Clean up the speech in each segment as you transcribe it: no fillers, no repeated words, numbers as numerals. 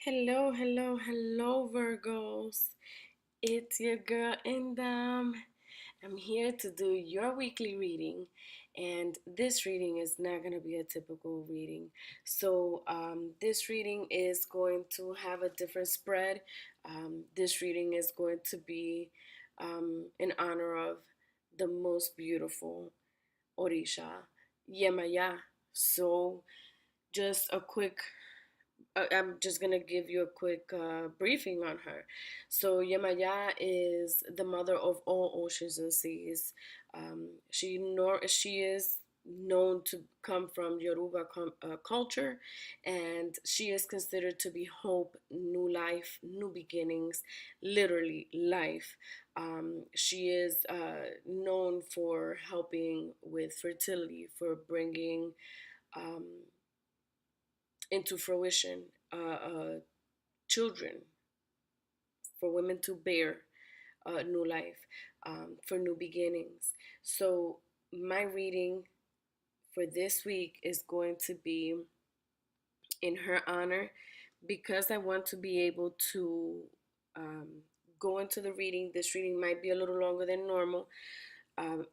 Hello, hello, hello, Virgos. It's your girl Indam. I'm here to do your weekly reading, and this reading is not going to be a typical reading. This reading is going to have a different spread. This reading is going to be in honor of the most beautiful Orisha, Yemaya. So, just a quick I'm just gonna give you a quick briefing on her. So Yemaya is the mother of all oceans and seas. She is known to come from Yoruba culture, and she is considered to be hope, new life, new beginnings, literally life. She is known for helping with fertility, for bringing um, into fruition children, for women to bear new life, for new beginnings. So, my reading for this week is going to be in her honor because I want to be able to um, go into the reading. This reading might be a little longer than normal.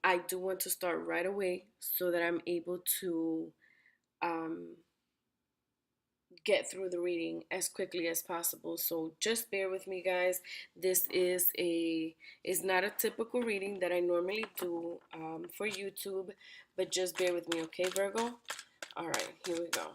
I do want to start right away so that I'm able to um, get through the reading as quickly as possible. So just bear with me, guys. This is not a typical reading that I normally do for YouTube, but just bear with me, okay, Virgo? All right, here we go.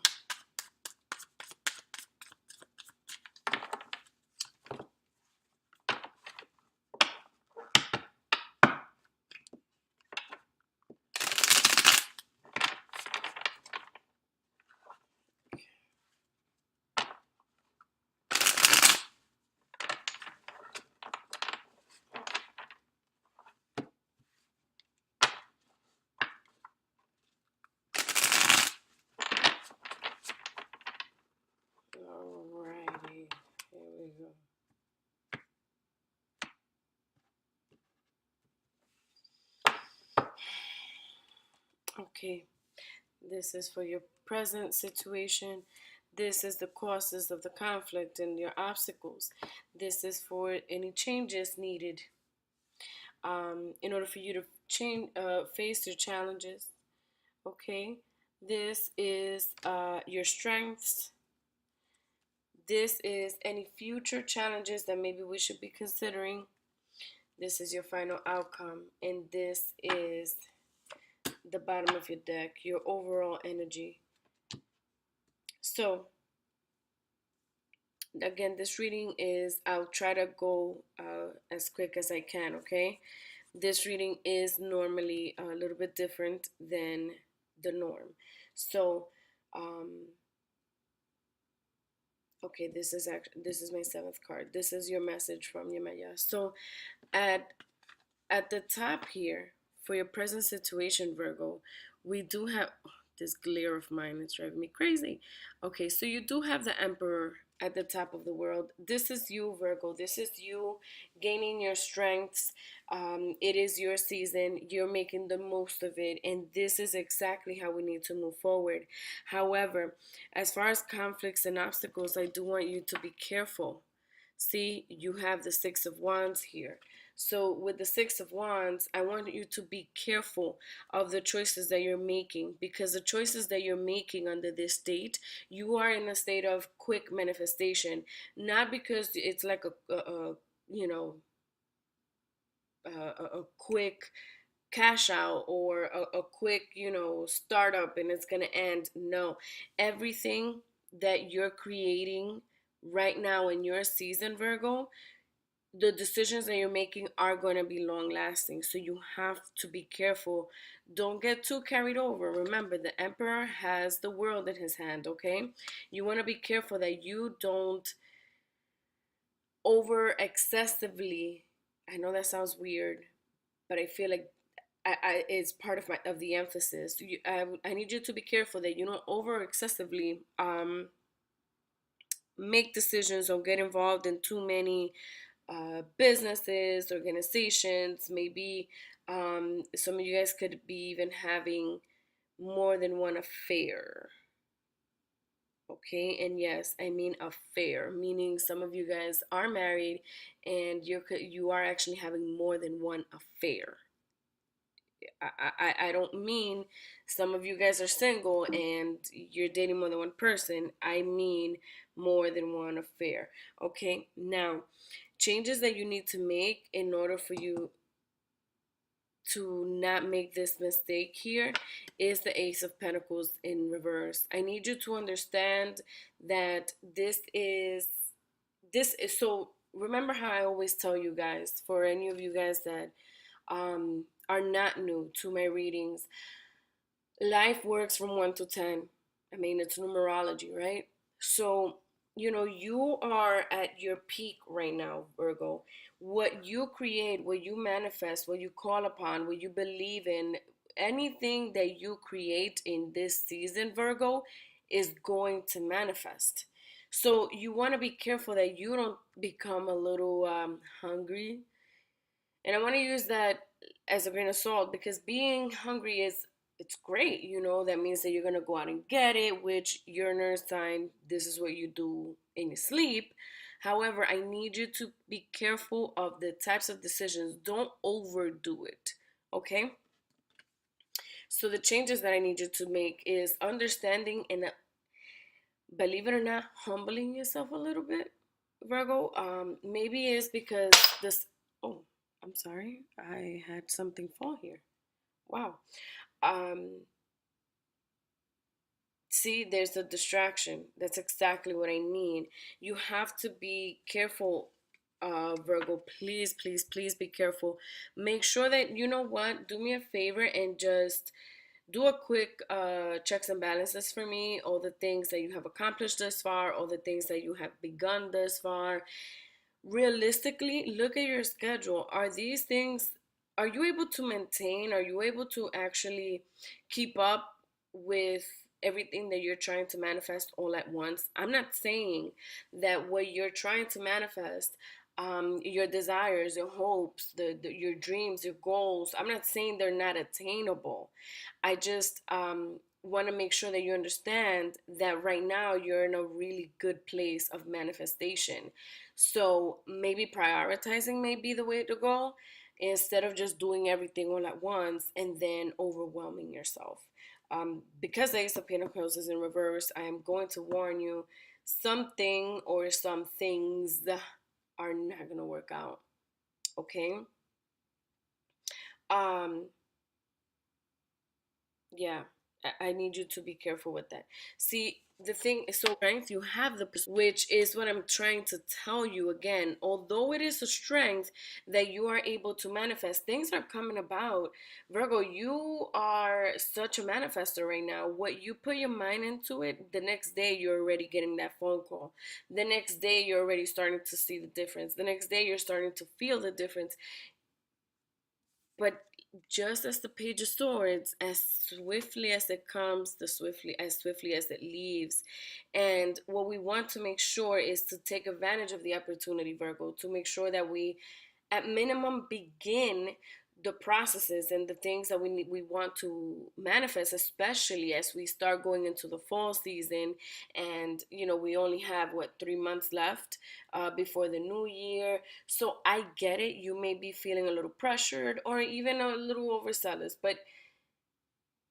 All righty, here we go. Okay, this is for your present situation. This is the causes of the conflict and your obstacles. This is for any changes needed in order for you to face your challenges. Okay, this is your strengths. This is any future challenges that maybe we should be considering. This is your final outcome, and this is the bottom of your deck, your overall energy. So, again, this reading is, I'll try to go as quick as I can, okay? This reading is normally a little bit different than the norm. So, um, okay, this is my seventh card. This is your message from Yemaya. So, at at the top here for your present situation, Virgo, we do have this glare of mine is driving me crazy. Okay, so you do have the Emperor at the top of the world. This is you, Virgo. This is you gaining your strengths. It is your season. You're making the most of it, and this is exactly how we need to move forward. However, as far as conflicts and obstacles, I do want you to be careful. See, you have the Six of Wands here. So, with the Six of Wands, I want you to be careful of the choices that you're making, because the choices that you're making under this state, you are in a state of quick manifestation, not because it's like a you know, a quick cash out or a quick, startup and it's going to end. No, everything that you're creating right now in your season, Virgo, the decisions that you're making are going to be long lasting. So you have to be careful. Don't get too carried over. Remember, the Emperor has the world in his hand, okay? You want to be careful that you don't over excessively. I know that sounds weird, but I feel like it's part of the emphasis. I need you to be careful that you don't over excessively make decisions or get involved in too many businesses, organizations. Maybe some of you guys could be even having more than one affair. Okay, and yes, I mean affair, meaning some of you guys are married and you are actually having more than one affair. I don't mean some of you guys are single and you're dating more than one person. I mean more than one affair. Okay, now changes that you need to make in order for you to not make this mistake here is the Ace of Pentacles in reverse. I need you to understand that this is so. Remember how I always tell you guys, for any of you guys that are not new to my readings, life works from 1 to 10. I mean, it's numerology, right? So, you are at your peak right now, Virgo. What you create, what you manifest, what you call upon, what you believe in, anything that you create in this season, Virgo, is going to manifest. So, you want to be careful that you don't become a little hungry, and I want to use that as a grain of salt, because being hungry is, it's great. That means that you're going to go out and get it, which your nurse sign, this is what you do in your sleep. However, I need you to be careful of the types of decisions. Don't overdo it. Okay? So the changes that I need you to make is understanding and, believe it or not, humbling yourself a little bit, Virgo. Maybe it's because this. Oh, I'm sorry. I had something fall here. Wow. Um, See, there's a distraction. That's exactly what I mean. You have to be careful, Virgo. Please, please, please be careful. Make sure that, you know what, do me a favor and just do a quick checks and balances for me. All the things that you have accomplished thus far, all the things that you have begun thus far. Realistically, look at your schedule. Are these things, are you able to maintain? Are you able to actually keep up with everything that you're trying to manifest all at once? I'm not saying that what you're trying to manifest, your desires, your hopes, your dreams, your goals, I'm not saying they're not attainable. I just want to make sure that you understand that right now you're in a really good place of manifestation. So maybe prioritizing may be the way to go, instead of just doing everything all at once and then overwhelming yourself. Because the Ace of Pentacles is in reverse, I am going to warn you, something or some things are not going to work out. Okay? Um, Yeah, I need you to be careful with that. See, the thing is, so strength, you have the, which is what I'm trying to tell you again. Although it is a strength that you are able to manifest, things are coming about. Virgo, you are such a manifester right now. What you put your mind into it, the next day you're already getting that phone call. The next day you're already starting to see the difference. The next day you're starting to feel the difference. But just as the Page of Swords, as swiftly as it comes, as swiftly as it leaves. And what we want to make sure is to take advantage of the opportunity, Virgo, to make sure that we at minimum begin the processes and the things that we want to manifest, especially as we start going into the fall season. And we only have, what, 3 months left before the new year. So I get it, you may be feeling a little pressured or even a little overzealous, but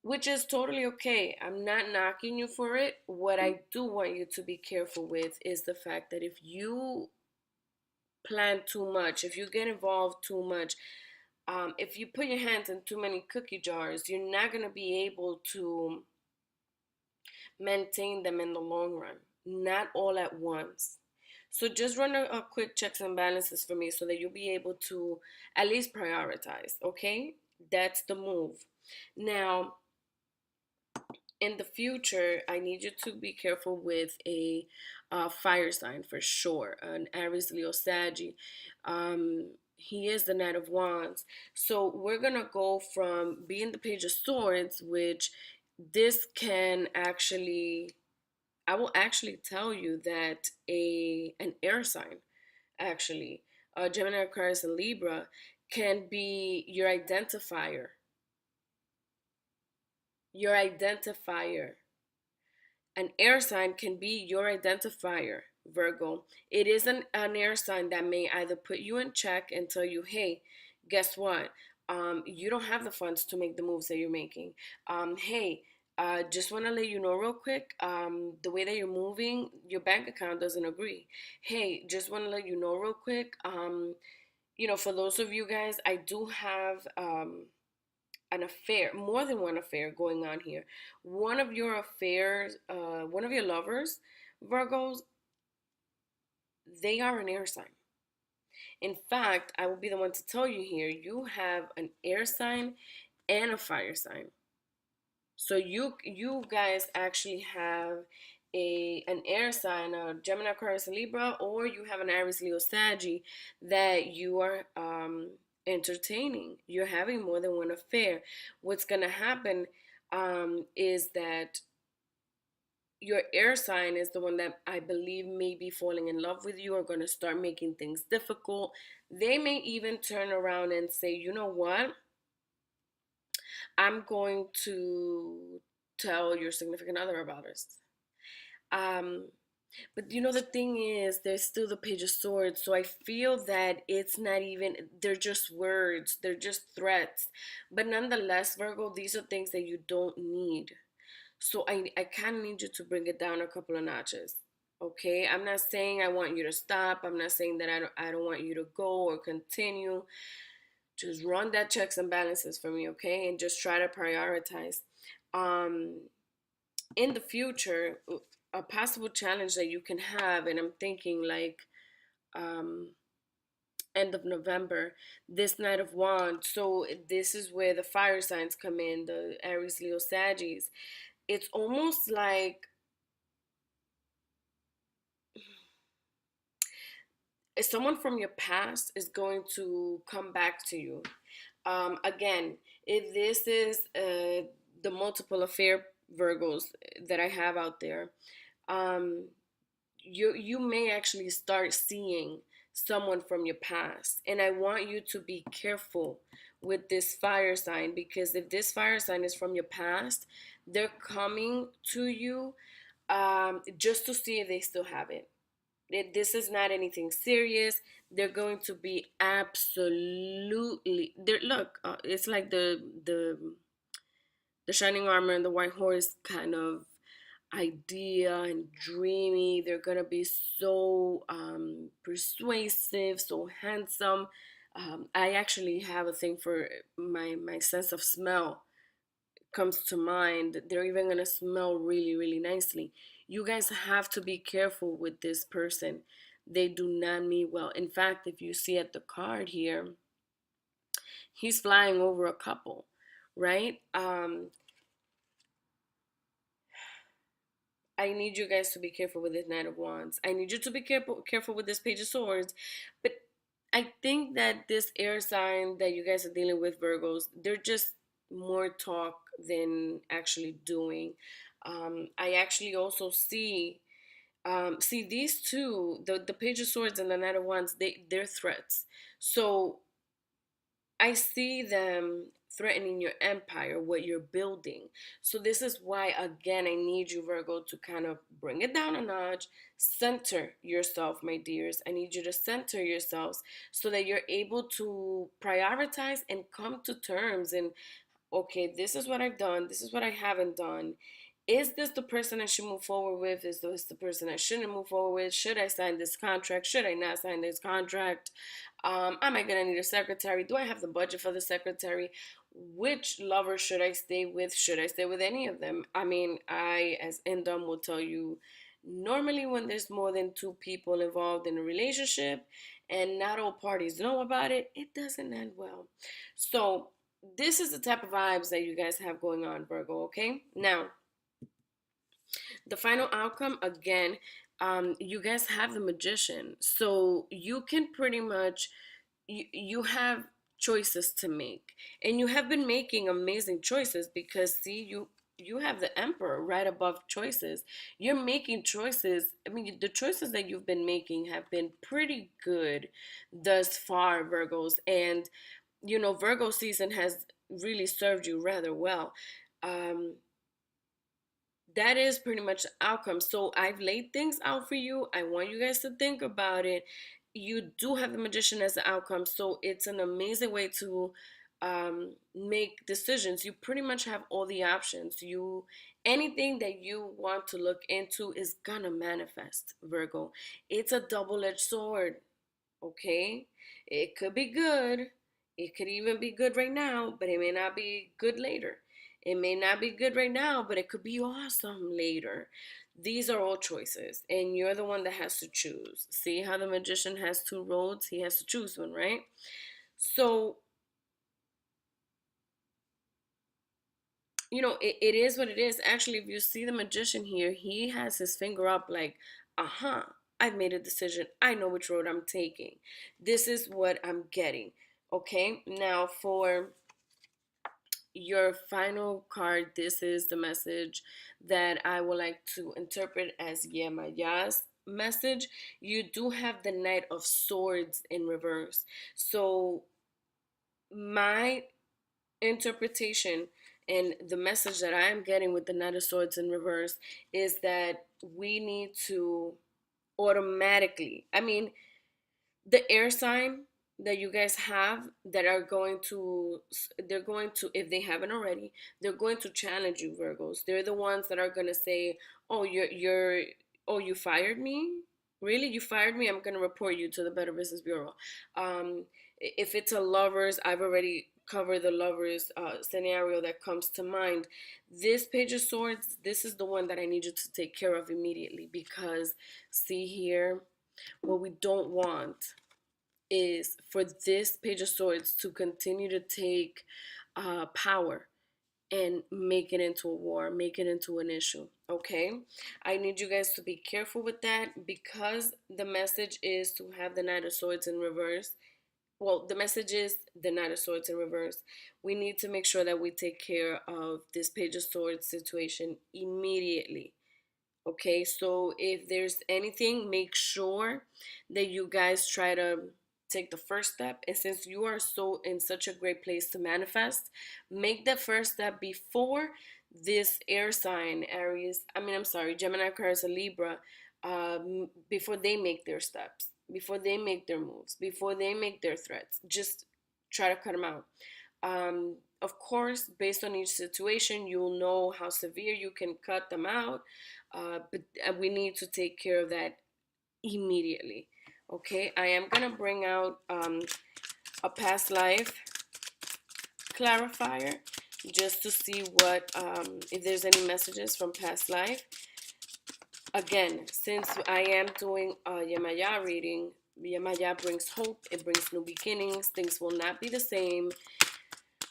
which is totally okay. I'm not knocking you for it. What I do want you to be careful with is the fact that if you plan too much, if you get involved too much, if you put your hands in too many cookie jars, you're not going to be able to maintain them in the long run, not all at once. So just run a quick checks and balances for me so that you'll be able to at least prioritize, okay? That's the move. Now, in the future, I need you to be careful with a fire sign for sure, an Aries, Leo, Saggy. He is the Knight of Wands. So we're going to go from being the Page of Swords, which this can actually, I will actually tell you that an air sign, actually, Gemini, Aquarius, and Libra, can be your identifier. Your identifier. An air sign can be your identifier, Virgo. It is an air sign that may either put you in check and tell you, hey, guess what? You don't have the funds to make the moves that you're making. Hey, just want to let you know real quick, the way that you're moving, your bank account doesn't agree. Hey, just want to let you know real quick, for those of you guys, I do have an affair, more than one affair going on here. One of your affairs, one of your lovers, Virgos, they are an air sign. In fact, I will be the one to tell you here, you have an air sign and a fire sign. So you guys actually have an air sign, a Gemini, Aquarius, and Libra, or you have an Aries, Leo, Saggy that you are entertaining. You're having more than one affair. What's gonna happen is that your air sign is the one that I believe may be falling in love with you or going to start making things difficult. They may even turn around and say, you know what? I'm going to tell your significant other about us. Um, but the thing is, there's still the Page of Swords. So I feel that it's not even, they're just words, they're just threats. But nonetheless, Virgo, these are things that you don't need. So I kind of need you to bring it down a couple of notches. Okay, I'm not saying I want you to stop. I'm not saying that I don't want you to go or continue. Just run that checks and balances for me, okay? And just try to prioritize. Um, in the future, a possible challenge that you can have, and I'm thinking like um, end of November, this Knight of Wands. So this is where the fire signs come in, the Aries, Leo, Sagittarius. It's almost like if someone from your past is going to come back to you. Again, if this is the multiple affair Virgos that I have out there, um, you may actually start seeing someone from your past, and I want you to be careful with this fire sign, because if this fire sign is from your past, they're coming to you just to see if they still have it. This is not anything serious. They're going to be absolutely there. Look, it's like the shining armor and the white horse kind of idea and dreamy. They're gonna be so persuasive, so handsome. I actually have a thing for my sense of smell comes to mind. They're even gonna smell really, really nicely. You guys have to be careful with this person. They do not mean well. In fact, if you see at the card here, he's flying over a couple, right? I need you guys to be careful with this Knight of Wands. I need you to be careful with this Page of Swords. But I think that this air sign that you guys are dealing with, Virgos, they're just more talk than actually doing. I actually also see these two, the Page of Swords and the Knight of Wands, they're threats. So I see them threatening your empire, what you're building. So this is why, again, I need you, Virgo, to kind of bring it down a notch, center yourself, my dears. I need you to center yourselves so that you're able to prioritize and come to terms and okay, this is what I've done, this is what I haven't done. Is this the person I should move forward with? Is this the person I shouldn't move forward with? Should I sign this contract? Should I not sign this contract? Am I gonna need a secretary? Do I have the budget for the secretary? Which lover should I stay with? Should I stay with any of them? I mean, I, as Endom, will tell you normally when there's more than two people involved in a relationship and not all parties know about it, it doesn't end well. So, this is the type of vibes that you guys have going on, Virgo, okay? Now, the final outcome, again, you guys have the Magician. So you can pretty much, you have choices to make. And you have been making amazing choices because, see, you have the Emperor right above choices. You're making choices. I mean, the choices that you've been making have been pretty good thus far, Virgos. And Virgo season has really served you rather well. Um, that is pretty much the outcome. So I've laid things out for you. I want you guys to think about it. You do have the magician as the outcome, so it's an amazing way to make decisions. You pretty much have all the options. You anything that you want to look into is gonna manifest, Virgo. It's a double-edged sword. Okay, it could be good. It could even be good right now, but it may not be good later. It may not be good right now, but it could be awesome later. These are all choices, and you're the one that has to choose. See how the magician has two roads? He has to choose one, right? So, it is what it is. Actually, if you see the magician here, he has his finger up like, uh-huh, I've made a decision. I know which road I'm taking. This is what I'm getting. Okay, now for your final card, this is the message that I would like to interpret as Yemaya's message. You do have the Knight of Swords in reverse. So, my interpretation and the message that I am getting with the Knight of Swords in reverse is that we need to automatically, I mean, the air sign that you guys have that are going to, they're going to, if they haven't already, they're going to challenge you, Virgos. They're the ones that are going to say, oh, oh, you fired me, really, you fired me, I'm going to report you to the Better Business Bureau. If it's a lovers, I've already covered the lovers scenario that comes to mind. This Page of Swords, this is the one that I need you to take care of immediately, because see here, what we don't want is for this Page of Swords to continue to take power and make it into a war, make it into an issue. Okay, I need you guys to be careful with that, because the message is to have the Knight of Swords in reverse. Well, the message is the Knight of Swords in reverse. We need to make sure that we take care of this Page of Swords situation immediately. Okay, so if there's anything, make sure that you guys try to take the first step. And since you are so in such a great place to manifest, make the first step before this air sign, Aries. I mean, I'm sorry, Gemini, Aquarius, and Libra, before they make their steps, before they make their moves, before they make their threats. Just try to cut them out. Of course, based on each situation, you'll know how severe you can cut them out, but we need to take care of that immediately. Okay, I am gonna bring out a past life clarifier just to see what if there's any messages from past life. Again, since I am doing a Yemaya reading, Yemaya brings hope, it brings new beginnings, things will not be the same.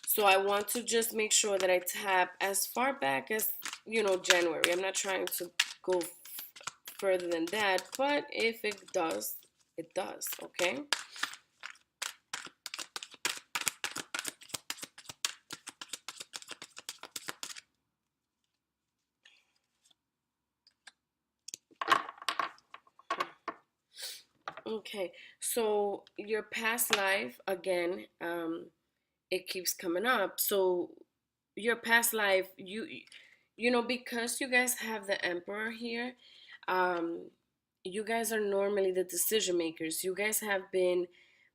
So I want to just make sure that I tap as far back as, January. I'm not trying to go further than that, but if it does, it does, okay? Okay, so your past life, again, it keeps coming up. So your past life, because you guys have the Emperor here, um, you guys are normally the decision makers. You guys have been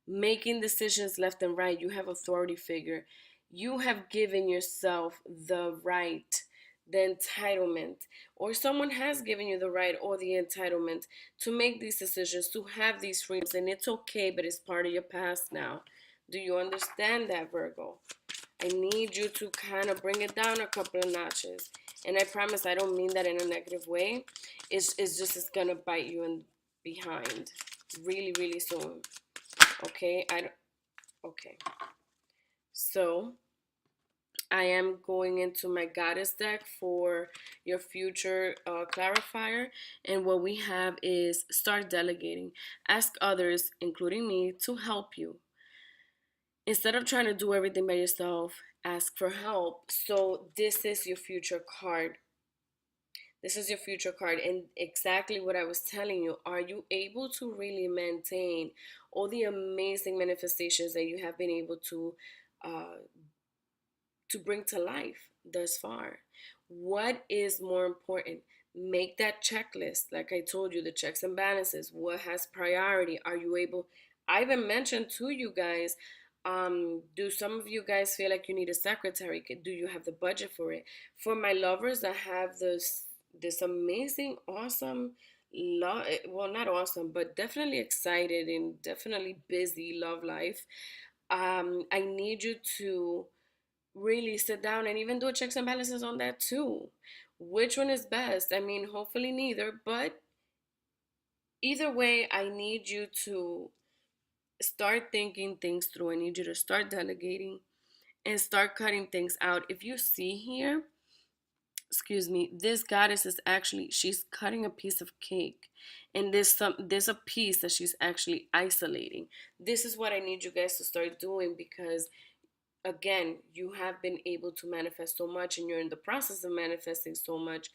making decisions left and right. You have authority figure. You have given yourself the right, the entitlement, or someone has given you the right or the entitlement to make these decisions, to have these freedoms, and it's okay, but it's part of your past now. Do you understand that, Virgo? I need you to kind of bring it down a couple of notches. And I promise I don't mean that in a negative way. It's gonna bite you in behind really, really soon. Okay? Okay. So I am going into my goddess deck for your future clarifier. And what we have is start delegating. Ask others, including me, to help you. Instead of trying to do everything by yourself, ask for help. So this is your future card. This is your future card, and exactly what I was telling you. Are you able to really maintain all the amazing manifestations that you have been able uh, to bring to life thus far? What is more important? Make that checklist. Like I told you, the checks and balances. What has priority? Are you able? I even mentioned to you guys, do some of you guys feel like you need a secretary? Do you have the budget for it? For my lovers, I have this amazing, awesome, well, not awesome, but definitely excited and definitely busy love life. I need you to really sit down and even do checks and balances on that too. Which one is best? I mean, hopefully neither, but either way, I need you to start thinking things through. I need you to start delegating and start cutting things out. If you see here, excuse me, this goddess is actually, she's cutting a piece of cake, and there's a piece that she's actually isolating. This is what I need you guys to start doing, because again, you have been able to manifest so much and you're in the process of manifesting so much,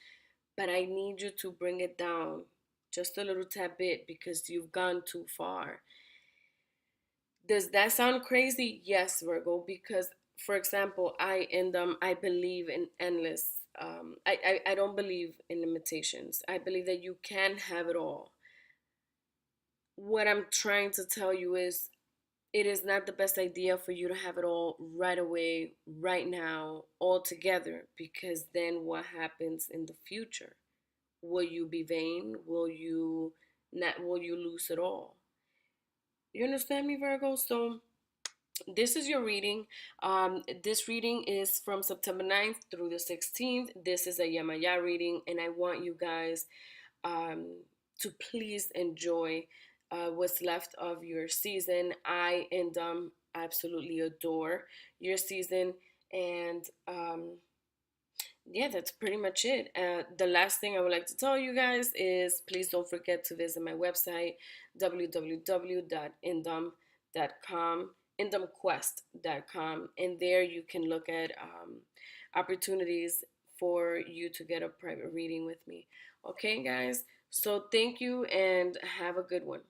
but I need you to bring it down just a little tad bit because you've gone too far. Does that sound crazy? Yes, Virgo, because for example, I believe in endless. I don't believe in limitations. I believe that you can have it all. What I'm trying to tell you is it is not the best idea for you to have it all right away, right now, all together, because then what happens in the future? Will you be vain? Will you lose it all? You understand me, Virgo? So this is your reading. This reading is from September 9th through the 16th. This is a Yamaya reading, and I want you guys to please enjoy what's left of your season. I and absolutely adore your season, and yeah, that's pretty much it. The last thing I would like to tell you guys is please don't forget to visit my website, www.indom.com, indomquest.com, and there you can look at opportunities for you to get a private reading with me. Okay, guys? So thank you and have a good one.